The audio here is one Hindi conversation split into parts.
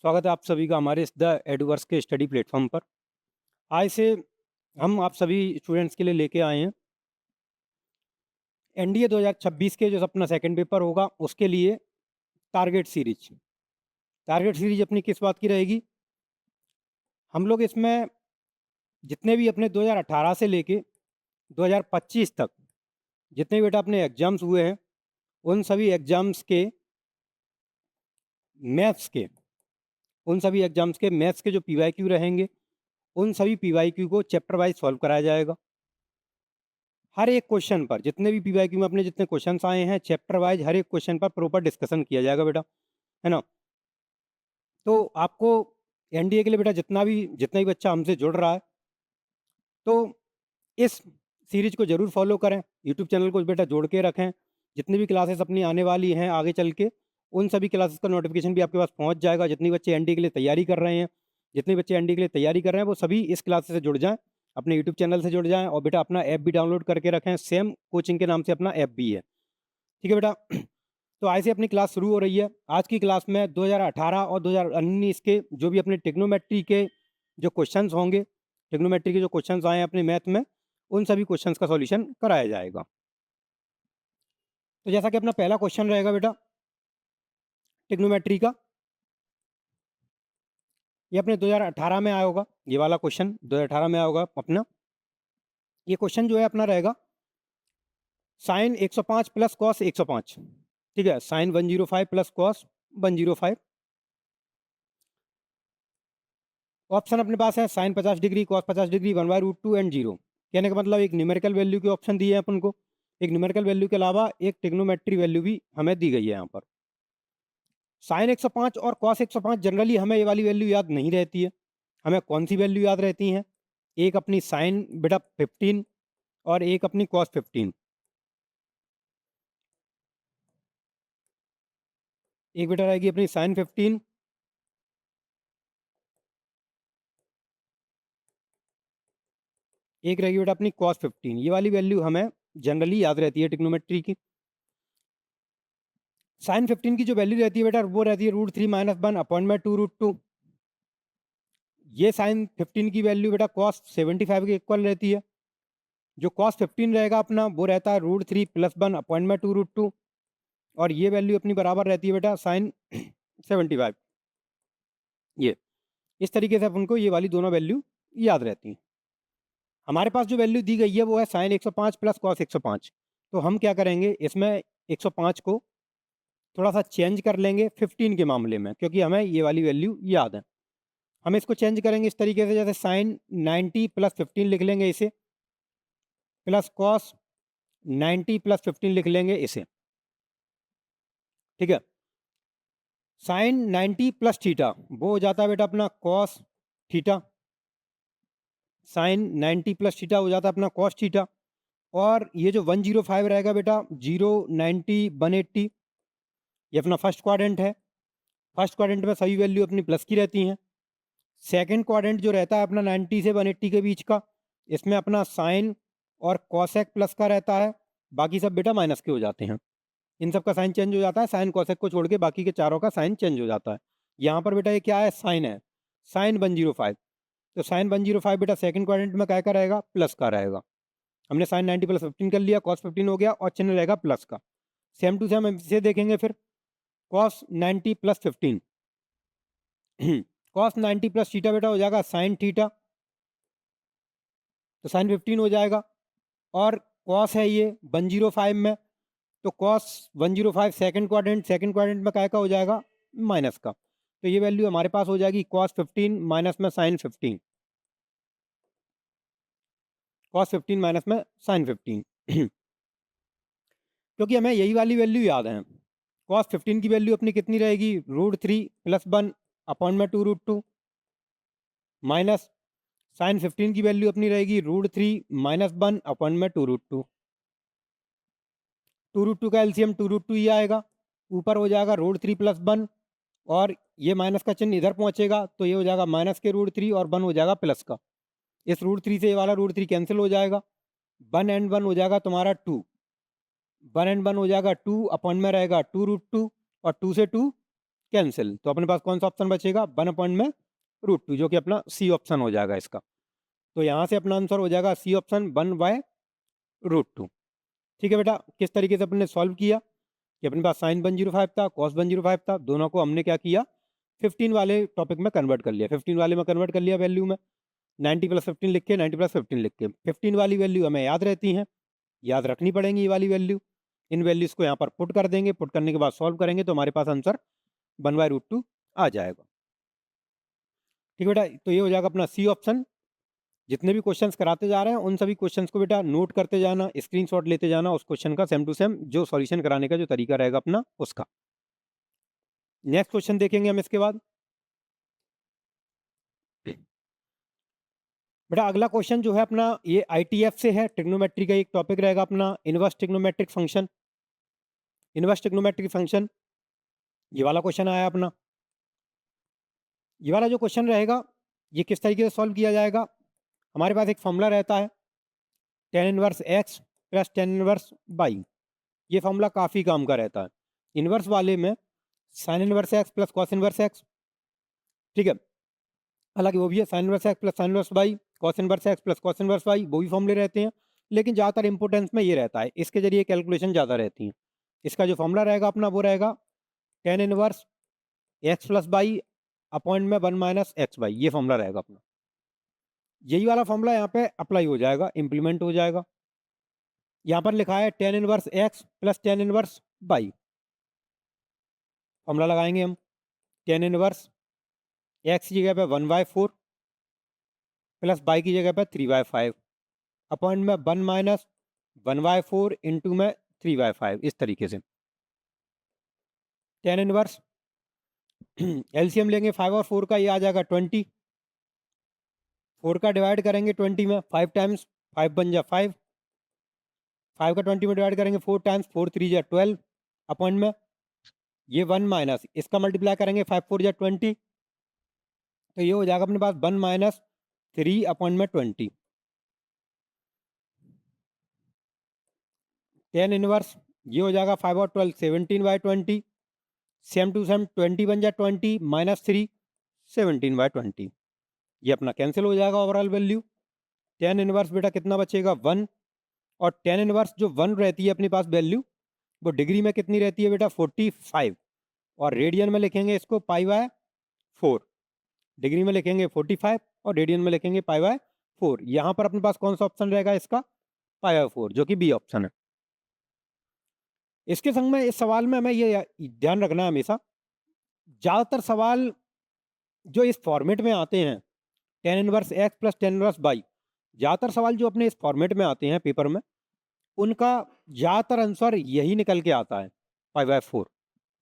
स्वागत है आप सभी का हमारे इस द एडवर्स के स्टडी प्लेटफॉर्म पर। आज से हम आप सभी स्टूडेंट्स के लिए लेके आए हैं एनडीए 2026 के जो अपना सेकंड पेपर होगा उसके लिए टारगेट सीरीज। टारगेट सीरीज अपनी किस बात की रहेगी? हम लोग इसमें जितने भी अपने 2018 से लेके 2025 तक जितने भी बेटा अपने एग्जाम्स हुए हैं उन सभी एग्जाम्स के मैथ्स के उन सभी एग्जाम्स के मैथ्स के जो पीवाईक्यू रहेंगे उन सभी पीवाईक्यू को चैप्टर वाइज सॉल्व कराया जाएगा। हर एक क्वेश्चन पर जितने भी पीवाईक्यू में अपने जितने क्वेश्चंस आए हैं चैप्टर वाइज हर एक क्वेश्चन पर प्रॉपर डिस्कशन किया जाएगा बेटा, है ना। तो आपको एनडीए के लिए बेटा जितना भी बच्चा हमसे जुड़ रहा है तो इस सीरीज को ज़रूर फॉलो करें, यूट्यूब चैनल को बेटा जोड़ के रखें। जितनी भी क्लासेस अपनी आने वाली हैं आगे चल के उन सभी क्लासेस का नोटिफिकेशन भी आपके पास पहुंच जाएगा। जितने बच्चे एनडीए के लिए तैयारी कर रहे हैं जितने बच्चे एनडीए के लिए तैयारी कर रहे हैं वो सभी इस क्लास से जुड़ जाएं, अपने यूट्यूब चैनल से जुड़ जाएं और बेटा अपना ऐप भी डाउनलोड करके रखें। सेम कोचिंग के नाम से अपना ऐप भी है, ठीक है बेटा। तो आज से अपनी क्लास शुरू हो रही है। आज की क्लास में 2018 और 2019 के जो भी अपने टिग्नोमेट्री के जो क्वेश्चंस होंगे, टिग्नोमेट्री के जो क्वेश्चंस आए हैं अपने मैथ में उन सभी क्वेश्चंस का सॉल्यूशन कराया जाएगा। तो जैसा कि अपना पहला क्वेश्चन रहेगा बेटा टिग्नोमेट्री का, ये अपने 2018 में आया होगा। ये वाला क्वेश्चन 2018 में आया होगा अपना। ये क्वेश्चन जो है अपना रहेगा साइन 105 प्लस कॉस 105, ठीक है। Sign 105 plus cos 105। ऑप्शन अपने पास है sine 50 degree, cos 50 degree, 1/√2 and 0। कहने का मतलब एक न्यूमेरिकल वैल्यू के ऑप्शन दिए हैं अपन को। एक न्यूमेरिकल वैल्यू के अलावा एक टिग्नोमेट्री वैल्यू भी हमें दी गई है यहाँ पर। साइन 105 और कॉस 105 जनरली हमें ये वाली वैल्यू याद नहीं रहती है। हमें कौन सी वैल्यू याद रहती हैं? एक अपनी साइन बेटा 15 और एक अपनी कॉस 15। एक बेटा रहेगी अपनी साइन 15, एक रहेगी बेटा अपनी कॉस 15। ये वाली वैल्यू हमें जनरली याद रहती है टिग्नोमेट्री की। साइन 15 की जो वैल्यू रहती है बेटा वो रहती है √3 - 1 अपॉन में 2√2। ये साइन 15 की वैल्यू बेटा कॉस 75 के इक्वल रहती है। जो कॉस 15 रहेगा अपना वो रहता है √3 + 1 अपॉन में 2√2 और ये वैल्यू अपनी बराबर रहती है बेटा साइन 75। ये इस तरीके से अपन को ये वाली दोनों वैल्यू याद रहती हैं। हमारे पास जो वैल्यू दी गई है वो है साइन 105 प्लस कॉस 105। तो हम क्या करेंगे इसमें 105 को थोड़ा सा चेंज कर लेंगे 15 के मामले में, क्योंकि हमें ये वाली वैल्यू याद है। हम इसको चेंज करेंगे इस तरीके से, जैसे साइन 90 + 15 लिख लेंगे इसे, प्लस कॉस 90 + 15 लिख लेंगे इसे, ठीक है। साइन 90 + थीटा वो हो जाता है बेटा अपना कॉस थीटा। साइन 90 + थीटा हो जाता है अपना कॉस थीटा। और ये जो 105 रहेगा बेटा 0, 90, 180, ये अपना फर्स्ट क्वाड्रेंट है। फर्स्ट क्वाड्रेंट में सभी वैल्यू अपनी प्लस की रहती हैं। सेकंड क्वाड्रेंट जो रहता है अपना 90 से 180 के बीच का, इसमें अपना साइन और कॉसेक प्लस का रहता है, बाकी सब बेटा माइनस के हो जाते हैं। इन सब का साइन चेंज हो जाता है, साइन कॉसेक को छोड़ के बाकी के चारों का साइन चेंज हो जाता है। यहाँ पर बेटा ये क्या है? साइन है, साइन 105। तो साइन 105 बेटा सेकंड क्वाड्रेंट में क्या का रहेगा? प्लस का रहेगा। हमने साइन 90 + 15 कर लिया, कॉस 15 हो गया और चिन्ह रहेगा प्लस का। सेम टू सेम हम इसे देखेंगे फिर, कॉस 90 + 15 कॉस 90 + थीटा बेटा हो जाएगा साइन थीटा, तो साइन 15 हो जाएगा। और कॉस है ये 105 में, तो कॉस 105 सेकंड क्वाड्रेंट में काय का हो जाएगा? माइनस का। तो ये वैल्यू हमारे पास हो जाएगी कॉस 15 माइनस में साइन 15, कॉस 15 माइनस में साइन 15 क्योंकि हमें यही वाली वैल्यू याद है। कॉस 15 की वैल्यू अपनी कितनी रहेगी? √3 + 1 अपॉन में 2√2 माइनस साइन 15 की वैल्यू अपनी रहेगी √3 - 1 अपॉन में 2√2। 2√2 का एलसीएम 2√2 ही आएगा। ऊपर हो जाएगा √3 + 1 और ये माइनस का चिन्ह इधर पहुंचेगा तो ये हो जाएगा माइनस के √3 और 1 हो जाएगा प्लस का। इस √3 से ये वाला √3 कैंसिल हो जाएगा। 1 एंड 1 हो जाएगा तुम्हारा 2, 1 एंड 1 हो जाएगा 2 अपॉन में रहेगा 2√2 और 2 से 2 कैंसिल, तो अपने पास कौन सा ऑप्शन बचेगा, 1 अपॉइंट में √2, जो कि अपना सी ऑप्शन हो जाएगा इसका। तो यहाँ से अपना आंसर हो जाएगा सी ऑप्शन 1/√2। ठीक है बेटा, किस तरीके से अपने सॉल्व किया कि अपने पास साइन 105 था, कॉस 105 था, दोनों को हमने क्या किया, 15 वाले टॉपिक में कन्वर्ट कर लिया, 15 वाले में कन्वर्ट कर लिया वैल्यू में, 90 + 15 लिख के, 90 + 15 लिख के, 15 वाली वैल्यू हमें याद रहती हैं, याद रखनी पड़ेंगी ये वाली वैल्यू। इन वैल्यूज़ को यहाँ पर पुट कर देंगे, पुट करने के बाद सॉल्व करेंगे तो हमारे पास आंसर 1/√2 आ जाएगा। ठीक है बेटा, तो ये हो जाएगा अपना सी ऑप्शन। जितने भी क्वेश्चंस कराते जा रहे हैं उन सभी क्वेश्चंस को बेटा नोट करते जाना, स्क्रीनशॉट लेते जाना उस क्वेश्चन का सेम टू सेम, जो सॉल्यूशन कराने का जो तरीका रहेगा अपना उसका। नेक्स्ट क्वेश्चन देखेंगे हम इसके बाद। बेटा अगला क्वेश्चन जो है अपना ये आईटीएफ से है, ट्रिग्नोमेट्री का एक टॉपिक रहेगा अपना, inverse trigonometric function. Inverse trigonometric function, ये वाला क्वेश्चन आया अपना। ये वाला जो क्वेश्चन रहेगा ये किस तरीके से सॉल्व किया जाएगा, हमारे पास एक फॉर्मूला रहता है tan inverse x plus tan inverse y। ये फॉर्मूला काफ़ी काम का रहता है। इनवर्स वाले में sine inverse x plus cos inverse x, ठीक है, हालांकि वो भी है sine inverse x plus sine inverse y, cos inverse x plus cos inverse y, वो भी फॉर्मूले रहते हैं, लेकिन ज़्यादातर इंपोर्टेंस में ये रहता है, इसके जरिए कैलकुलेशन ज़्यादा रहती है। इसका जो फॉर्मूला रहेगा अपना वो रहेगा tan inverse x plus y upon में 1 - x/, ये फॉर्मूला रहेगा अपना। यही वाला फॉर्मूला यहाँ पे अप्लाई हो जाएगा, इंप्लीमेंट हो जाएगा। यहाँ पर लिखा है tan inverse x plus tan inverse y, formula लगाएंगे हम, tan इनवर्स x की जगह पे 1/4 प्लस y की जगह पे 3/5 अपॉइंट में 1 - 1/4 इंटू में 3/5, इस तरीके से tan इनवर्स एलसीएम लेंगे 5 और 4 का, ये आ जाएगा 20, 4 का डिवाइड करेंगे 20 में, 5 टाइम्स 5 बन जा 5, 5 का 20 में डिवाइड करेंगे 4 टाइम्स, 4 3 जा 12 अपॉइंट में ये 1 माइनस इसका मल्टीप्लाई करेंगे 5 4 जा 20, तो ये हो जाएगा अपने पास 1 - 3 अपॉइंट में 20। tan इनवर्स ये हो जाएगा 5 और 12 17/20, सेम टू सेम 20 बन जा 20 माइनस 3 17/20, ये अपना कैंसिल हो जाएगा ओवरऑल वैल्यू। tan इनवर्स बेटा कितना बचेगा 1, और tan इनवर्स जो 1 रहती है अपने पास वैल्यू, वो डिग्री में कितनी रहती है बेटा 45, और रेडियन में लिखेंगे इसको π/4, डिग्री में लिखेंगे 45 और रेडियन में लिखेंगे π/4। यहाँ पर अपने पास कौन सा ऑप्शन रहेगा इसका, π/4, जो कि बी ऑप्शन है। इसके संग में इस सवाल में हमें ये ध्यान रखना है हमेशा, ज़्यादातर सवाल जो इस फॉर्मेट में आते हैं tan inverse x plus tan inverse y, ज़्यादातर सवाल जो अपने इस फॉर्मेट में आते हैं पेपर में, उनका ज़्यादातर आंसर यही निकल के आता है π/4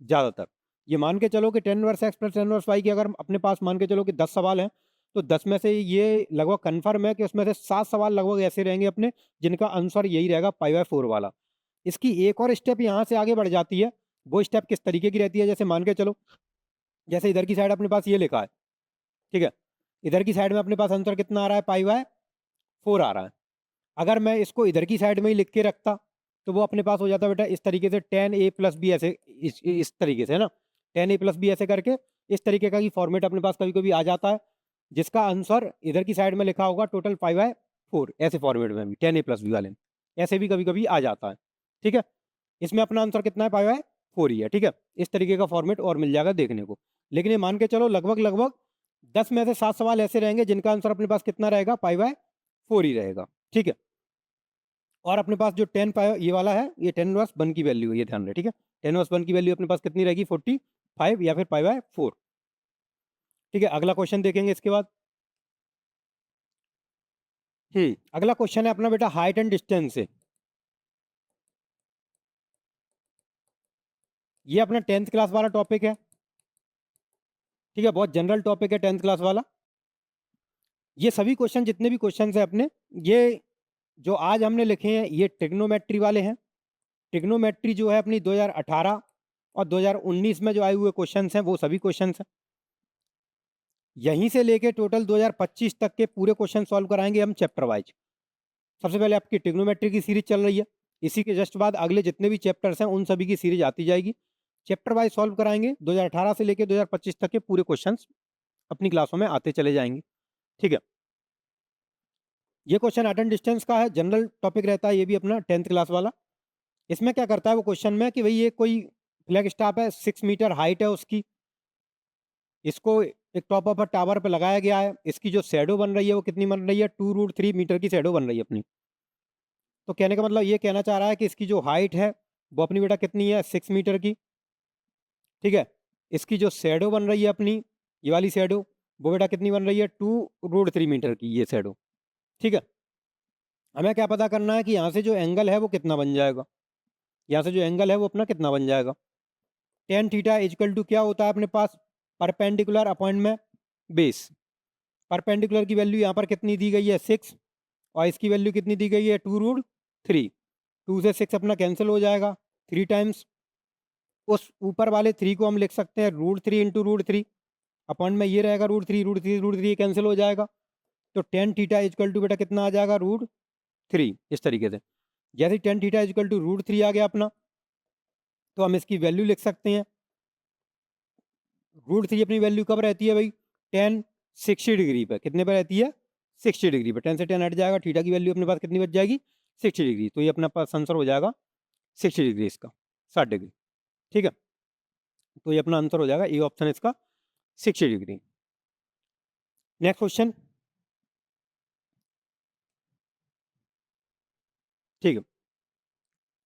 ज़्यादातर। ये मान के चलो कि tan inverse x plus tan inverse y के अगर अपने पास मान के चलो कि 10 सवाल हैं, तो 10 में से ये लगभग कन्फर्म है कि उसमें से 7 सवाल लगभग ऐसे रहेंगे अपने जिनका आंसर यही रहेगा π/4 वाला। इसकी एक और स्टेप यहाँ से आगे बढ़ जाती है, वो स्टेप किस तरीके की रहती है, जैसे मान के चलो, जैसे इधर की साइड अपने पास ये लिखा है, ठीक है, इधर की साइड में अपने पास आंसर कितना आ रहा है π/4 आ रहा है। अगर मैं इसको इधर की साइड में ही लिख के रखता तो वो अपने पास हो जाता बेटा इस तरीके से tan a + b, ऐसे इस तरीके से है ना, tan a + b ऐसे करके इस तरीके का ही फॉर्मेट अपने पास कभी कभी आ जाता है, जिसका आंसर इधर की साइड में लिखा होगा टोटल 5/4, ऐसे फॉर्मेट में भी tan a + b वाले में ऐसे भी कभी कभी आ जाता है। ठीक है, इसमें अपना आंसर कितना है 5/4 ही है। ठीक है, इस तरीके का फॉर्मेट और मिल जाएगा देखने को, लेकिन ये मान के चलो लगभग लगभग 10 में से 7 सवाल ऐसे रहेंगे जिनका आंसर अपने पास कितना रहेगा 5/4 ही रहेगा। ठीक है, और अपने पास जो 10 ये वाला है, ये tan इनवर्स 1 की वैल्यू है, ये ध्यान रहे। ठीक है, tan इनवर्स 1 की वैल्यू अपने पास कितनी रहेगी 45 या फिर 5/4। ठीक है, अगला क्वेश्चन देखेंगे इसके बाद। अगला क्वेश्चन है अपना बेटा हाइट एंड डिस्टेंस से। ये अपना 10th क्लास वाला टॉपिक है। ठीक है, बहुत जनरल टॉपिक है 10th क्लास वाला। ये सभी क्वेश्चन, जितने भी क्वेश्चन है अपने, ये जो आज हमने लिखे हैं ये ट्रिग्नोमेट्री वाले हैं। ट्रिग्नोमेट्री जो है अपनी 2018 और 2019 में जो आए हुए क्वेश्चंस हैं वो सभी क्वेश्चंस हैं। यहीं से लेके टोटल 2025 तक के पूरे क्वेश्चन सॉल्व कराएंगे हम चैप्टर वाइज। सबसे पहले आपकी ट्रिग्नोमेट्री की सीरीज चल रही है, इसी के जस्ट बाद अगले जितने भी चैप्टर्स हैं उन सभी की सीरीज आती जाएगी। चैप्टर वाइज सॉल्व कराएंगे। 2018 से लेकर 2025 तक के पूरे क्वेश्चंस अपनी क्लासों में आते चले जाएंगे। ठीक है, ये क्वेश्चन अटेंड डिस्टेंस का है, जनरल टॉपिक रहता है ये भी अपना 10th क्लास वाला। इसमें क्या करता है वो क्वेश्चन में कि भाई ये कोई फ्लैग स्टाफ है, 6 मीटर हाइट है उसकी, इसको एक टॉप ऑफ टावर पे लगाया गया है, इसकी जो शैडो बन रही है वो कितनी बन रही है, 2√3 मीटर की शैडो बन रही है अपनी। तो कहने का मतलब ये कहना चाह रहा है कि इसकी जो हाइट है वो अपनी बेटा कितनी है, 6 मीटर की। ठीक है, इसकी जो शैडो बन रही है अपनी, ये वाली शैडो, वो बेटा कितनी बन रही है, 2√3 मीटर की ये शैडो। ठीक है, हमें क्या पता करना है कि यहाँ से जो एंगल है वो कितना बन जाएगा, यहाँ से जो एंगल है वो अपना कितना बन जाएगा। टेन थीटा इजकल टू क्या होता है अपने पास, परपेंडिकुलर अपॉन में बेस। परपेंडिकुलर की वैल्यू यहाँ पर कितनी दी गई है, 6, और इसकी वैल्यू कितनी दी गई है, 2√3। 2 से 6 अपना कैंसिल हो जाएगा, 3 टाइम्स उस ऊपर वाले 3 को हम लिख सकते हैं √3 इंटू √3, अपॉन में ये रहेगा √3 कैंसिल हो जाएगा। तो टेन थीटा इजकल टू बेटा कितना आ जाएगा, √3। इस तरीके से जैसे टेन थीटा इजकल टू √3 आ गया अपना, तो हम इसकी वैल्यू लिख सकते हैं। √3 अपनी वैल्यू कब रहती है भाई, 10 60 डिग्री पर, कितने पर रहती है, 60 डिग्री पर। 10 से 10 हट जाएगा, थीटा की वैल्यू अपने पास कितनी बच जाएगी, 60 डिग्री। तो ये अपना पास आंसर हो जाएगा 60 डिग्री इसका, 60 डिग्री। ठीक है, तो ये अपना आंसर हो जाएगा, ए ऑप्शन इसका 60 डिग्री। Next question. ठीक है,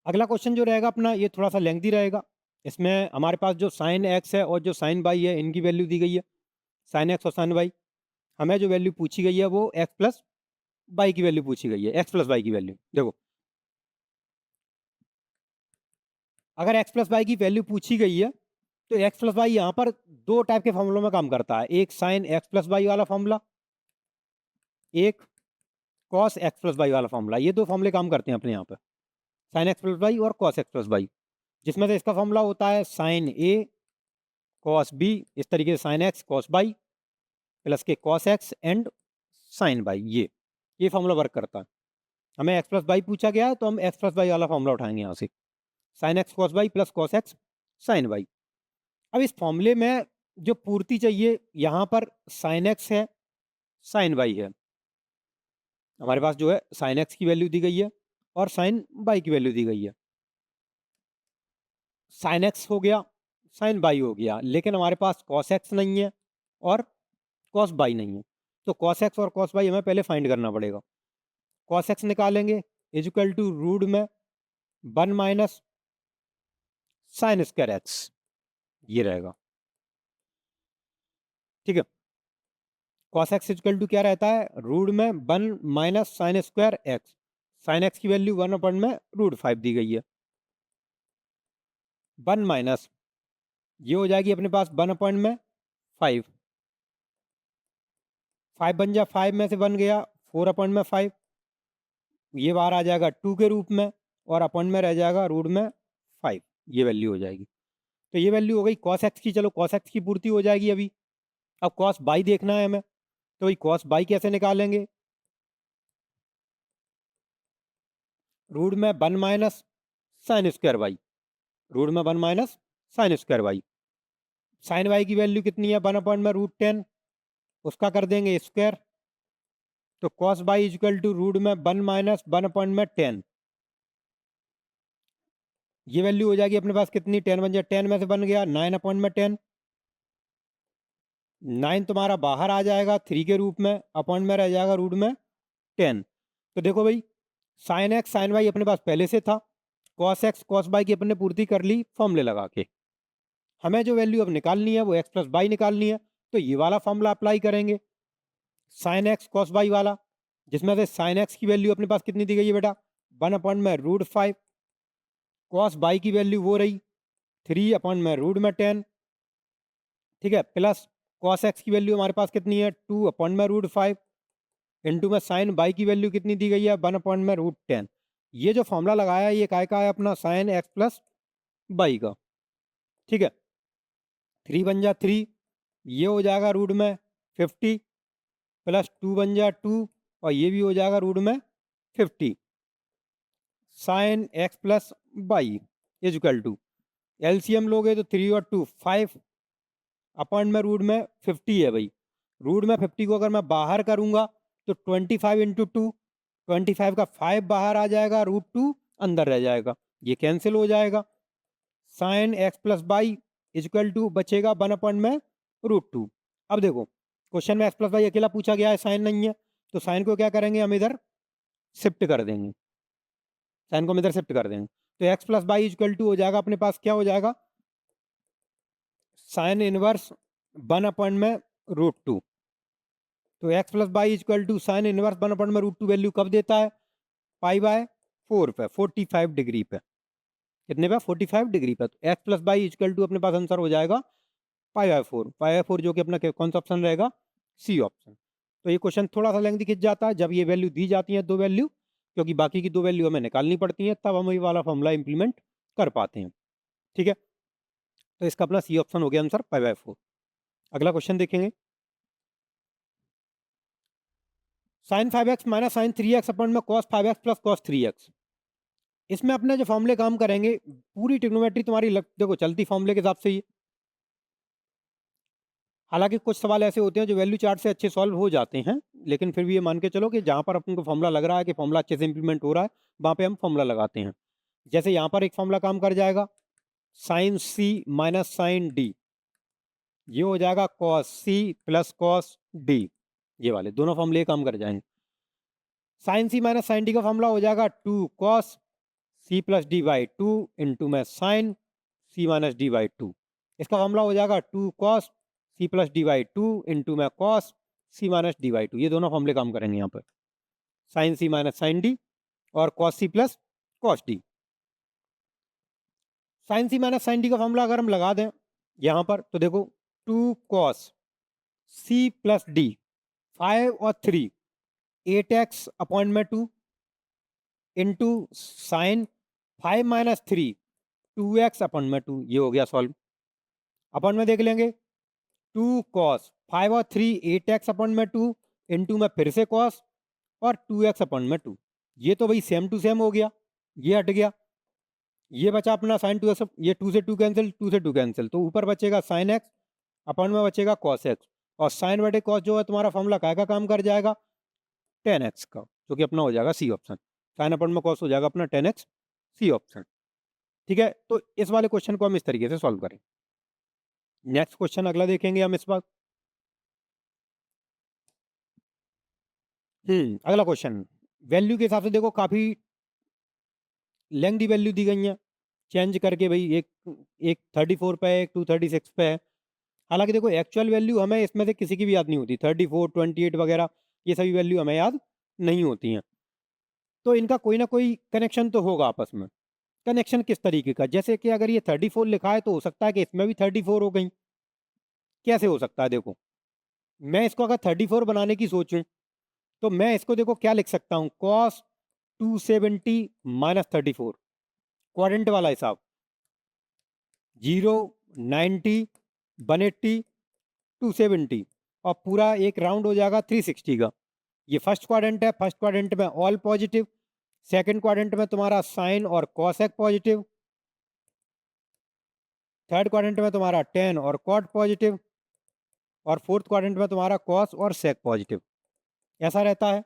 अगला क्वेश्चन जो रहेगा अपना ये थोड़ा सा लेंथी रहेगा। इसमें हमारे पास जो साइन एक्स है और जो साइन बाई है इनकी वैल्यू दी गई है, साइन एक्स और साइन बाई। हमें जो वैल्यू पूछी गई है वो एक्स प्लस बाई की वैल्यू पूछी गई है, एक्स प्लस बाई की वैल्यू। देखो, अगर एक्स प्लस बाई की वैल्यू पूछी गई है तो एक्स प्लस बाई यहाँ पर दो टाइप के फॉर्मूलों में काम करता है, एक साइन एक्स प्लस बाई वाला फॉर्मूला, एक कॉस एक्स प्लस बाई वाला फॉर्मूला। ये दो फॉर्मूले काम करते हैं अपने यहाँ पर, साइन एक्स प्लस बाई और कॉस एक्स प्लस बाई। जिसमें से इसका फॉर्मूला होता है साइन ए कॉस बी, इस तरीके से sine x cos y plus के cos x and sine y. ये फॉर्मूला वर्क करता है। हमें एक्स प्लस बाई पूछा गया है तो हम एक्स प्लस बाई वाला फॉर्मूला उठाएंगे यहाँ से, sine x cos y plus cos x sine y. अब इस फॉर्मूले में जो पूर्ति चाहिए, यहाँ पर साइन एक्स है, साइन बाई है। हमारे पास जो है साइन एक्स की वैल्यू दी गई है और साइन बाई की वैल्यू दी गई है। साइन एक्स हो गया, साइन बाई हो गया, लेकिन हमारे पास कॉस एक्स नहीं है और कॉस बाई नहीं है। तो कॉस एक्स और कॉस बाई हमें पहले फाइंड करना पड़ेगा। कॉस एक्स निकालेंगे इजिकल टू रूट में 1 माइनस साइन स्क्वायर एक्स, ये रहेगा। ठीक है, कॉस एक्स इजिकल टू क्या रहता है, रूट में 1 minus sine square x. Sign x की वैल्यू 1 में √5 दी गई है, 1 माइनस ये हो जाएगी अपने पास 1 में 5, 5 बन जा, 5 में से 1 गया, 4/5, ये बाहर आ जाएगा 2 के रूप में, और अपन में रह जाएगा रूट में 5, ये वैल्यू हो जाएगी। तो ये वैल्यू हो गई कॉस एक्स की। चलो कॉस एक्स की पूर्ति हो जाएगी अभी। अब कॉस बाई देखना है हमें, तो भाई कॉस बाई कैसे निकालेंगे, रूट में 1 minus sine square y, root में 1 minus sine square y. Sine y की वैल्यू कितनी है, 1/√10, उसका कर देंगे स्क्वायर। तो cos y equal to root में 1 माइनस 1/10, ये वैल्यू हो जाएगी अपने पास कितनी, 10 बन जाए, 10 में से बन गया 9/10, 9 तुम्हारा बाहर आ जाएगा 3 के रूप में, अपॉन में रह जाएगा रूट में 10। तो देखो भाई, साइन एक्स साइन वाई अपने पास पहले से था, कॉस एक्स कॉस बाई की अपने पूर्ति कर ली फॉर्मूले लगा के। हमें जो वैल्यू अब निकालनी है वो एक्स प्लस बाई निकालनी है, तो ये वाला फॉर्मूला अप्लाई करेंगे, साइन एक्स कॉस बाई वाला, जिसमें से साइन एक्स की वैल्यू अपने पास कितनी दी गई है बेटा, 1/√5, कॉस बाई की वैल्यू वो रही 3/√10, ठीक है, प्लस कॉस एक्स की वैल्यू हमारे पास कितनी है, 2/√5, इंटू में साइन बाई की वैल्यू कितनी दी गई है, 1/√10। ये जो फॉर्मूला लगाया है ये काय का है, अपना साइन एक्स प्लस बाई का। ठीक है, 3 बन जा 3, ये हो जाएगा रूट में 50, प्लस 2 बन जा 2, और ये भी हो जाएगा रूट में 50, sine x plus y equal to LCM लोगे तो 3 और 2 5 अपॉन में रूट में 50 है भाई। रूट में 50 को अगर मैं बाहर करूंगा तो 25 इंटू 2, 25 का 5 बाहर आ जाएगा, रूट 2 अंदर रह जाएगा, ये कैंसिल हो जाएगा। Sine x plus y equal to बचेगा 1 अपॉन में रूट 2। अब देखो क्वेश्चन में एक्स प्लस बाई अकेला पूछा गया है, साइन नहीं है, तो साइन को क्या करेंगे हम इधर शिफ्ट कर देंगे, साइन को हम इधर शिफ्ट कर देंगे, तो x plus y equal to हो जाएगा अपने पास, क्या हो जाएगा, साइन इनवर्स 1 अपॉन में रूट 2। तो x plus y equal to sine inverse 1 upon में रूट 2 वैल्यू कब देता है, पाई बाय 4 पे, 45 डिग्री पे, कितने पे, 45 डिग्री पे। तो x plus y equal to अपने पास आंसर हो जाएगा पाई बाय 4, पाई बाय 4 जो कि अपना कौन सा ऑप्शन रहेगा, सी ऑप्शन। तो ये क्वेश्चन थोड़ा सा लेंथी खिंच जाता है जब ये वैल्यू दी जाती है, दो वैल्यू, क्योंकि बाकी की दो वैल्यू हमें निकालनी पड़ती हैं, तब हम ये वाला फॉर्मूला इंप्लीमेंट कर पाते हैं। ठीक है, तो इसका अपना सी ऑप्शन हो गया आंसर पाई बाय 4। अगला क्वेश्चन देखेंगे, sine 5x minus sine 3x upon में cos 5x plus cos 3x। इसमें अपने जो फॉर्मूले काम करेंगे, पूरी ट्रिग्नोमेट्री तुम्हारी देखो चलती फॉर्मूले के हिसाब से ही। हालांकि कुछ सवाल ऐसे होते हैं जो वैल्यू चार्ट से अच्छे सॉल्व हो जाते हैं, लेकिन फिर भी ये मान के चलो कि जहाँ पर अपन को फॉर्मूला लग रहा है कि फॉर्मूला अच्छे से इंप्लीमेंट हो रहा है, वहाँ पे हम फॉर्मूला लगाते हैं। जैसे यहाँ पर एक फॉर्मूला काम कर जाएगा, sine C minus sine D, ये हो जाएगा cos C plus cos D, ये वाले दोनों फॉर्मूले काम कर जाएंगे। Sine C minus sine D का फॉर्मूला हो जाएगा 2 cos C plus D by 2 into में sine C minus D by 2। इसका फॉर्मूला हो जाएगा 2 cos C plus D by 2 into में cos C minus D by 2। ये दोनों फॉर्मूले काम करेंगे यहाँ पर, sine C minus sine D और cos C plus cos D. Sine C minus sine D का फॉर्मूला अगर हम लगा दें यहाँ पर तो देखो 2 कॉस सी प्लस डी 5 और 3 8x अपॉन में 2 into sine 5 minus 3 2x upon में 2, ये हो गया सॉल्व। अपॉन में देख लेंगे 2 कॉस 5 और 3 8x अपॉन में 2 इंटू में फिर से कॉस और 2x अपॉन में 2, ये तो भाई सेम टू सेम हो गया, ये हट गया, ये बचा अपना साइन 2x, ये 2 से 2 कैंसिल, 2 से 2 कैंसिल, तो ऊपर बचेगा साइन एक्स अपॉन में बचेगा कॉस एक्स, और साइन बटे कॉस जो है तुम्हारा फॉर्मूला काय का काम कर जाएगा, 10x का, जो कि अपना हो जाएगा सी ऑप्शन। साइन अपॉन में कॉस हो जाएगा अपना 10x, सी ऑप्शन। ठीक है, तो इस वाले क्वेश्चन को हम इस तरीके से सॉल्व करें। नेक्स्ट क्वेश्चन अगला देखेंगे हम इस बार। अगला क्वेश्चन वैल्यू के हिसाब से देखो काफी लेंथी वैल्यू दी गई है, चेंज करके भाई एक 34 पे है, एक 236 पे है। हालांकि देखो एक्चुअल वैल्यू हमें इसमें से किसी की भी याद नहीं होती, 34 28 वगैरह ये सभी वैल्यू हमें याद नहीं होती हैं, तो इनका कोई ना कोई कनेक्शन तो होगा आपस में। कनेक्शन किस तरीके का, जैसे कि अगर ये 34 लिखा है तो हो सकता है कि इसमें भी 34 हो गई। कैसे हो सकता है, देखो मैं इसको अगर 34 बनाने की सोचूं तो मैं इसको देखो क्या लिख सकता हूँ, कॉस 270 माइनस 34, क्वाड्रेंट वाला हिसाब, 0 90 180 270, और पूरा एक राउंड हो जाएगा 360 का। ये फर्स्ट क्वाड्रेंट है, फर्स्ट क्वाड्रेंट में ऑल पॉजिटिव, सेकंड क्वाड्रेंट में तुम्हारा साइन और कॉसेक पॉजिटिव, थर्ड क्वाड्रेंट में तुम्हारा टेन और कॉट पॉजिटिव, और फोर्थ क्वाड्रेंट में तुम्हारा कॉस और सेक पॉजिटिव, ऐसा रहता है।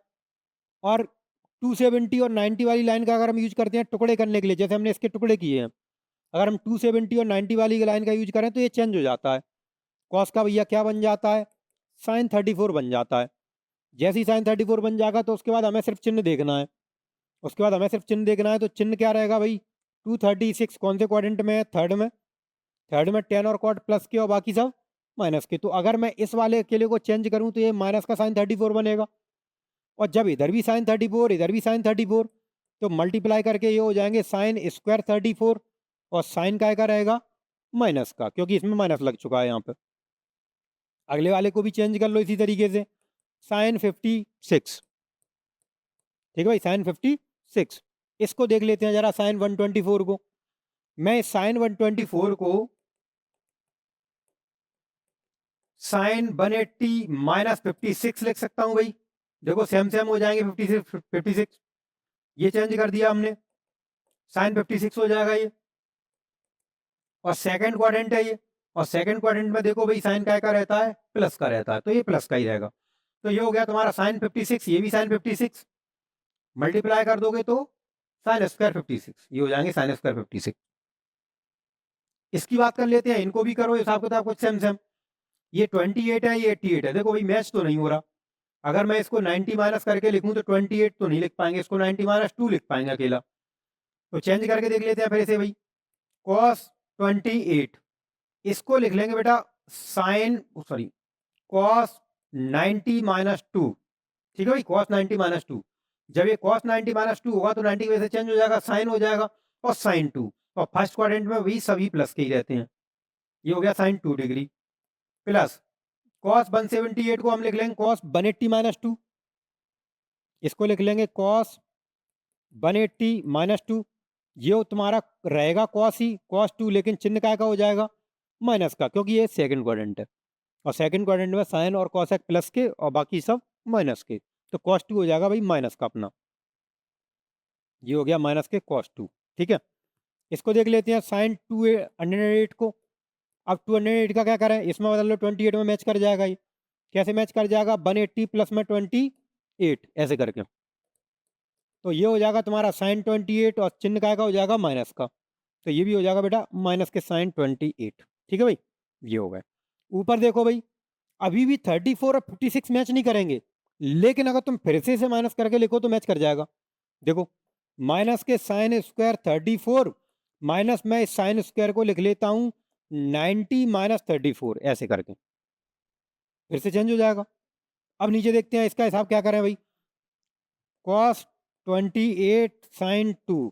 और 270 और 90 वाली लाइन का अगर हम यूज करते हैं टुकड़े करने के लिए, जैसे हमने इसके टुकड़े किए हैं, अगर हम 270 और 90 वाली लाइन का यूज करें तो ये चेंज हो जाता है, कॉस का भैया क्या बन जाता है, साइन 34 बन जाता है। जैसे ही साइन 34 बन जाएगा तो उसके बाद हमें सिर्फ चिन्ह देखना है, उसके बाद हमें सिर्फ चिन्ह देखना है, तो चिन्ह क्या रहेगा भाई, 236 कौन से क्वाड्रेंट में है, थर्ड में, थर्ड में टेन और कॉट प्लस के और बाकी सब माइनस के। तो अगर मैं इस वाले अकेले को चेंज करूं तो ये माइनस का साइन 34 बनेगा, और जब इधर भी साइन 34 इधर भी साइन 34, तो मल्टीप्लाई करके ये हो जाएंगे साइन स्क्वायर 34, और साइन का रहेगा माइनस का, क्योंकि इसमें माइनस लग चुका है यहाँ पे। अगले वाले को भी चेंज कर लो इसी तरीके से, साइन 56, ठीक है भाई, साइन 56। इसको देख लेते हैं जरा साइन 124 को, मैं साइन 124 को साइन 180 माइनस 56 लिख सकता हूं भाई, देखो सेम सेम हो जाएंगे 56, ये चेंज कर दिया हमने, साइन 56 हो जाएगा ये। और सेकंड क्वाड्रेंट है ये, और सेकंड क्वाड्रेंट में देखो भाई साइन का रहता है, प्लस का रहता है, तो ये प्लस का ही रहेगा। तो ये हो गया तुम्हारा साइन 56, ये भी साइन 56, मल्टीप्लाई कर दोगे तो साइन स्क्वायर 56, ये हो जाएंगे साइन स्क्वायर 56। इसकी बात कर लेते हैं, इनको भी करो हिसाब किताब कुछ सेम सेम। ये 28 है, ये 88 है, देखो भाई मैच तो नहीं हो रहा। अगर मैं इसको 90 माइनस करके लिखूं तो 28 तो नहीं लिख पाएंगे, इसको 90 माइनस 2 लिख पाएंगे अकेला। तो चेंज करके देख लेते हैं फिर से भाई, cos 28 इसको लिख लेंगे बेटा साइन सॉरी cos 90 माइनस 2, ठीक है भाई, cos 90 माइनस 2। जब ये cos 90 माइनस 2 होगा तो 90 की वजह से चेंज हो जाएगा, साइन हो जाएगा, और साइन 2, और फर्स्ट क्वाड्रेंट में वही सभी प्लस के ही रहते हैं। ये हो गया साइन 2 डिग्री प्लस cos 178 को हम लिख लेंगे cos 180 माइनस 2, इसको लिख लेंगे cos 180 माइनस 2। ये तुम्हारा रहेगा cos ही cos 2, लेकिन चिन्ह काय का हो जाएगा, माइनस का, क्योंकि ये सेकंड क्वाड्रेंट है, और सेकंड क्वाड्रेंट में साइन और cos प्लस के और बाकी सब माइनस के, तो cos 2 हो जाएगा भाई माइनस का अपना, ये हो गया माइनस के cos 2। ठीक है, इसको देख लेते हैं साइन 208 को। अब 208 का क्या करें, इसमें बदल लो 28 में मैच कर जाएगा, ये कैसे मैच कर जाएगा, 180 प्लस में 28 ऐसे करके, तो ये हो जाएगा तुम्हारा साइन 28 और चिन्ह का हो जाएगा माइनस का, तो ये भी हो जाएगा बेटा माइनस के साइन 28। ठीक है भाई, ये हो गए। ऊपर देखो भाई, अभी भी 34 और 56 मैच नहीं करेंगे, लेकिन अगर तुम फिर से माइनस करके लिखो तो मैच कर जाएगा। देखो माइनस के साइन स्क्वायर 34 माइनस में इस साइन स्क्वायर को लिख लेता हूं 90 माइनस 34 ऐसे करके, फिर से चेंज हो जाएगा। अब नीचे देखते हैं इसका हिसाब क्या करें भाई, cos 28 साइन 2,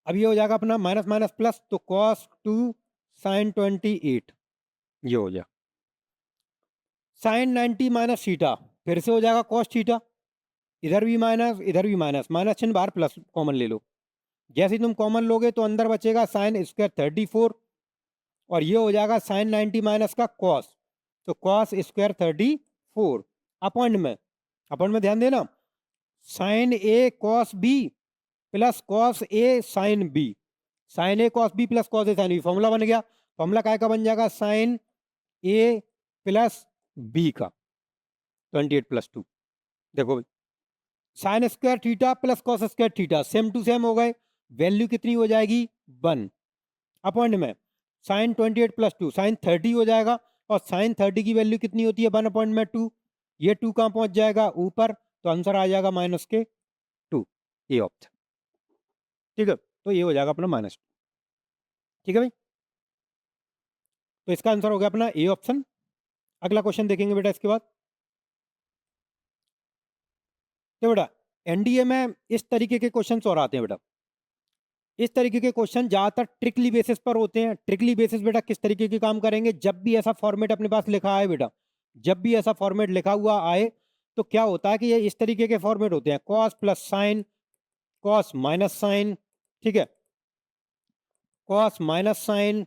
अब ये हो जाएगा अपना माइनस माइनस प्लस, तो cos 2 साइन 28 ये हो जाए, साइन 90 माइनस थीटा, फिर से हो जाएगा cos थीटा, इधर भी माइनस इधर भी माइनस, माइनस चिन्ह बाहर प्लस कॉमन ले लो, जैसे ही तुम कॉमन लोगे तो अंदर बचेगा साइन स्क्वायर 34, और ये हो जाएगा साइन 90 माइनस का cos, तो cos स्क्वायर 34 अपॉइंट में ध्यान देना, sign A cos B plus cos A sine B, sign A cos B plus cos A sine B, formula बन गया। फॉर्मूला काय का बन जाएगा, साइन ए प्लस बी का 28 प्लस 2। देखो भाई, sine square theta plus cos square theta same to same हो गए, वैल्यू कितनी हो जाएगी 1, अपॉइंट में साइन 28 प्लस 2 साइन 30 हो जाएगा, और साइन 30 की वैल्यू कितनी होती है 1 अपॉइंट में 2, ये 2 कहाँ पहुंच जाएगा ऊपर, तो आंसर आ जाएगा माइनस के 2, ये ऑप्शन। ठीक है, तो ये हो जाएगा अपना -2। ठीक है भाई, तो इसका आंसर हो गया अपना ए ऑप्शन। अगला क्वेश्चन देखेंगे बेटा इसके बाद। तो बेटा एनडीए में इस तरीके के क्वेश्चन और आते हैं बेटा, इस तरीके के क्वेश्चन ज्यादातर ट्रिकली बेसिस पर होते हैं। ट्रिकली बेसिस बेटा किस तरीके के काम करेंगे, जब भी ऐसा फॉर्मेट अपने पास लिखा आए बेटा, जब भी ऐसा फॉर्मेट लिखा हुआ आए तो क्या होता है कि ये इस तरीके के फॉर्मेट होते हैं, cos plus sine, cos minus sine, ठीक है, कॉस माइनस साइन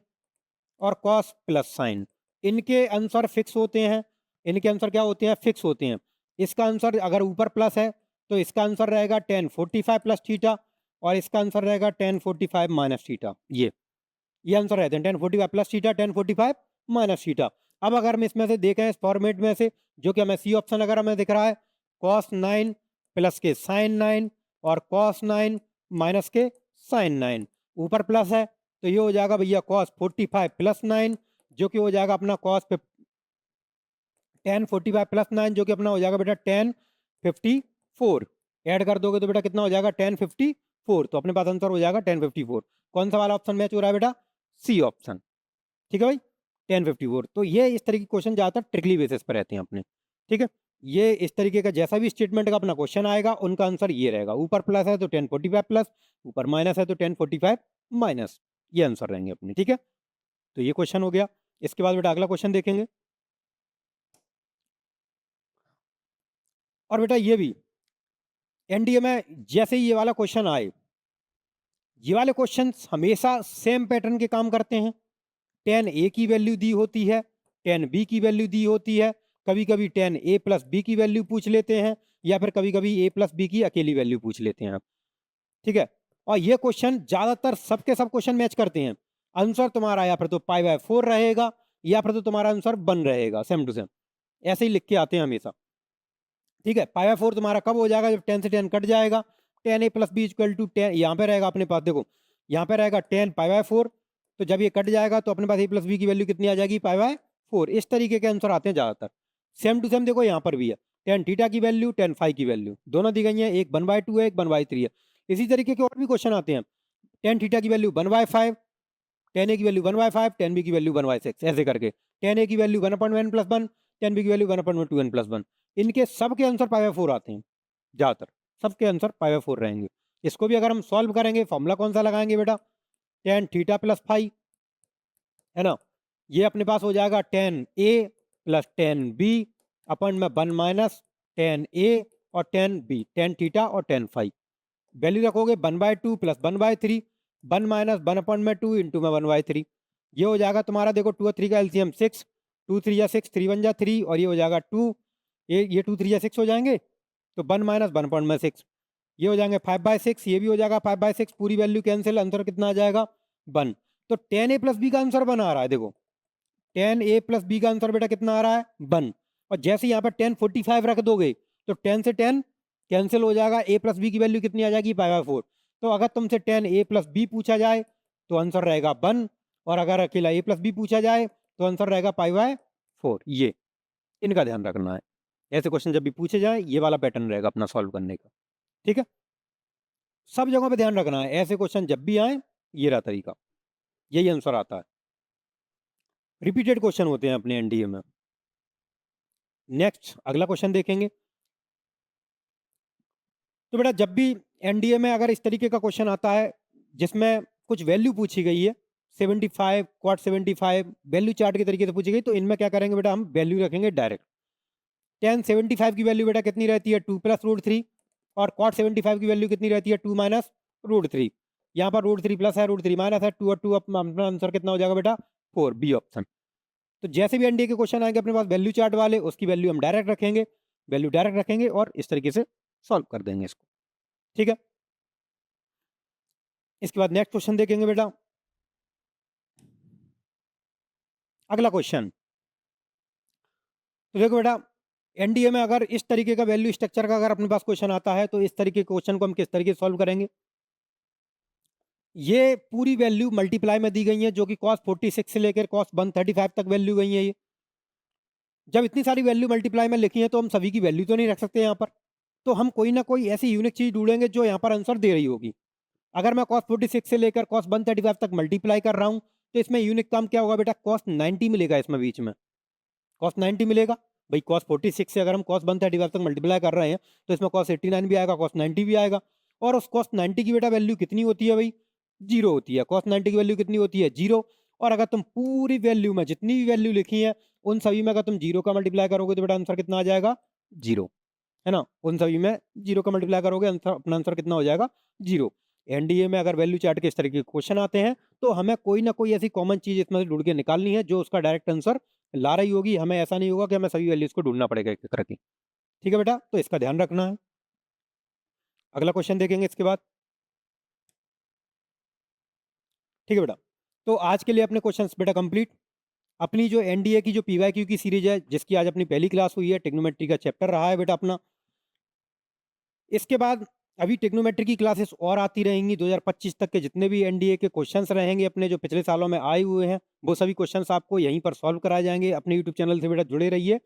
और कॉस प्लस साइन, इनके आंसर फिक्स होते हैं, इनके आंसर क्या होते हैं, फिक्स होते हैं। इसका आंसर अगर ऊपर प्लस है तो इसका आंसर रहेगा tan 45 प्लस थीटा, और इसका आंसर रहेगा tan 45 माइनस थीटा। ये आंसर रहते हैं tan 45 plus theta, tan 45 minus theta. अब अगर हम इसमें से देखें इस फॉर्मेट में से, जो कि हमें सी ऑप्शन अगर हमें दिख रहा है, cos 9 प्लस के sin 9 और cos 9 माइनस के sin 9, ऊपर प्लस है तो ये हो जाएगा भैया cos 45 प्लस 9, जो कि हो जाएगा अपना tan 45 प्लस 9, जो कि अपना हो जाएगा बेटा tan 54, ऐड कर दोगे तो बेटा कितना हो जाएगा tan 54, तो अपने पास आंसर हो जाएगा tan 54। कौन सा वाला ऑप्शन मैच हो रहा है बेटा, सी ऑप्शन। ठीक है भाई, tan 54। तो ये इस तरीके के क्वेश्चन ज़्यादातर ट्रिकली बेसिस पर रहते हैं अपने। ठीक है, ये इस तरीके का जैसा भी स्टेटमेंट का अपना क्वेश्चन आएगा उनका आंसर ये रहेगा, ऊपर प्लस है तो tan 45 प्लस, ऊपर माइनस है तो tan 45 माइनस, ये आंसर रहेंगे अपने। ठीक है, तो ये क्वेश्चन हो गया। इसके बाद बेटा अगला क्वेश्चन देखेंगे, और बेटा ये भी एनडीए में जैसे ही ये वाला क्वेश्चन आए, ये वाले क्वेश्चन हमेशा सेम पैटर्न के काम करते हैं। tan ए की वैल्यू दी होती है, tan बी की वैल्यू दी होती है, कभी कभी tan ए प्लस बी की वैल्यू पूछ लेते हैं, या फिर कभी कभी ए प्लस बी की अकेली वैल्यू पूछ लेते हैं। ठीक है, और ये क्वेश्चन ज्यादातर सबके सब क्वेश्चन मैच करते हैं, आंसर तुम्हारा या फिर तो π/4 रहेगा या फिर तो तुम्हारा आंसर 1 रहेगा, सेम टू सेम। ऐसे ही लिख के आते हैं हमेशा। ठीक है, π/4 तुम्हारा कब हो जाएगा? जब 10 से 10 कट जाएगा। 10a + b = 10, यहाँ पे रहेगा अपने पास, देखो यहाँ पे रहेगा 10 π/4, तो जब ये कट जाएगा तो अपने पास a + b की वैल्यू कितनी आ जाएगी? π/4। इस तरीके के आंसर आते हैं ज़्यादातर। सेम टू सेम देखो यहाँ पर भी है, tan थीटा की वैल्यू, tan फाई की वैल्यू दोनों दी गई है, एक 1/2 है, एक 1/3 है। इसी तरीके के और भी क्वेश्चन आते हैं। tan थीटा की वैल्यू 1/5, tan a की वैल्यू 1/5, tan b की वैल्यू 1/6, ऐसे करके। tan a की वैल्यू 1/n + 1, tan b की वैल्यू 1/2n + 1। इनके सबके आंसर π/4 आते हैं ज़्यादातर, सबके आंसर π/4 रहेंगे। इसको भी अगर हम सॉल्व करेंगे, फॉर्मूला कौन सा लगाएंगे बेटा? tan थीटा + फाई, है ना, ये अपने पास हो जाएगा tan a + tan b अपन में 1 - tan a और tan b, tan थीटा और tan फाई। वैल्यू रखोगे 1/2 + 1/3, 1 - 1/2 इंटू में 1/3। ये हो जाएगा तुम्हारा, देखो 2 और 3 का एलसीएम 6, 2 3 या 6, 3 1 जा 3 और ये हो जाएगा 2, ये 2 3 या 6 हो जाएंगे, तो 1 - 1/6। ये हो जाएंगे 5/6, ये भी हो जाएगा 5/6, पूरी वैल्यू कैंसिल, आंसर कितना आ जाएगा? 1। तो tan a + b का आंसर 1 आ रहा है, देखो tan a + b का आंसर बेटा कितना आ रहा है? 1। और जैसे यहाँ पर tan 45 रख दोगे तो tan से tan कैंसिल हो जाएगा, a + b की वैल्यू कितनी आ जाएगी? π/4। तो अगर तुमसे tan a + b पूछा जाए तो आंसर रहेगा 1, और अगर अकेला a + b पूछा जाए तो आंसर रहेगा π/4। ये इनका ध्यान रखना है, ऐसे क्वेश्चन जब भी पूछे जाए ये वाला पैटर्न रहेगा अपना सॉल्व करने का। ठीक है, सब जगहों पे ध्यान रखना है, ऐसे क्वेश्चन जब भी आए ये रहा तरीका, यही आंसर आता है। रिपीटेड क्वेश्चन होते हैं अपने एनडीए में। नेक्स्ट अगला क्वेश्चन देखेंगे। तो बेटा जब भी एनडीए में अगर इस तरीके का क्वेश्चन आता है जिसमें कुछ वैल्यू पूछी गई है, 75 क्वाड 75 वैल्यू चार्ट के तरीके से पूछी गई, तो इनमें क्या करेंगे बेटा? हम वैल्यू रखेंगे डायरेक्ट। tan 75 की वैल्यू बेटा कितनी रहती है? 2 + √3, और cot 75 की वैल्यू कितनी रहती है? 2 - √3। यहाँ पर √3 प्लस है, √3 माइनस है, 2 और 2 अपना आंसर कितना हो जाएगा बेटा? 4, बी ऑप्शन। तो जैसे भी एनडीए के क्वेश्चन आएंगे अपने पास वैल्यू चार्ट वाले, उसकी वैल्यू हम डायरेक्ट रखेंगे, वैल्यू डायरेक्ट रखेंगे और इस तरीके से सॉल्व कर देंगे इसको। ठीक है, इसके बाद नेक्स्ट क्वेश्चन देखेंगे बेटा। अगला क्वेश्चन, तो देखो बेटा एनडीए में अगर इस तरीके का वैल्यू स्ट्रक्चर का अगर अपने पास क्वेश्चन आता है तो इस तरीके के क्वेश्चन को हम किस तरीके से सॉल्व करेंगे? ये पूरी वैल्यू मल्टीप्लाई में दी गई है, जो कि cos 46 से लेकर cos 135 तक वैल्यू गई है। ये जब इतनी सारी वैल्यू मल्टीप्लाई में लिखी है तो हम सभी की वैल्यू तो नहीं रख सकते यहाँ पर, तो हम कोई ना कोई ऐसी यूनिक चीज ढूंढेंगे जो यहाँ पर आंसर दे रही होगी। अगर मैं cos 46 से लेकर cos 135 तक मल्टीप्लाई कर रहा हूँ तो इसमें यूनिक टर्म क्या होगा बेटा? cos 90 मिलेगा, इसमें बीच में cos 90 मिलेगा। भाई cos 46 से अगर हम cos 135 तक मल्टीप्लाई कर रहे हैं तो इसमें cos 89 भी आएगा, cos 90 भी आएगा। और उस cos 90 की बेटा वैल्यू कितनी होती है भाई? 0 होती है। cos 90 की वैल्यू कितनी होती है? 0। और अगर तुम पूरी वैल्यू में जितनी भी वैल्यू लिखी है उन सभी में अगर तुम 0 का मल्टीप्लाई करोगे तो बेटा आंसर कितना आ जाएगा? 0, है ना। उन सभी में 0 का मल्टीप्लाई करोगे आंसर, अपना आंसर कितना हो जाएगा? 0। एनडीए में अगर वैल्यू चार्ट के इस तरीके के क्वेश्चन आते हैं तो हमें कोई ना कोई ऐसी कॉमन चीज इसमें से ढूंढ के निकालनी है जो उसका डायरेक्ट आंसर ला रही होगी। हमें ऐसा नहीं होगा कि हमें सभी वैल्यूज को ढूंढना पड़ेगा एक एक करके। ठीक है बेटा, तो इसका ध्यान रखना है। अगला क्वेश्चन देखेंगे इसके बाद। ठीक है बेटा, तो आज के लिए अपने क्वेश्चंस बेटा कंप्लीट। अपनी जो एनडीए की जो पीवाईक्यू की सीरीज है जिसकी आज अपनी पहली क्लास हुई है, ट्रिग्नोमेट्री का चैप्टर रहा है बेटा अपना। इसके बाद अभी ट्रिग्नोमेट्री की क्लासेस और आती रहेंगी 2025 तक के जितने भी एनडीए के क्वेश्चंस रहेंगे अपने जो पिछले सालों में आए हुए हैं वो सभी क्वेश्चंस आपको यहीं पर सॉल्व कराए जाएंगे। अपने यूट्यूब चैनल से बेटा जुड़े रहिए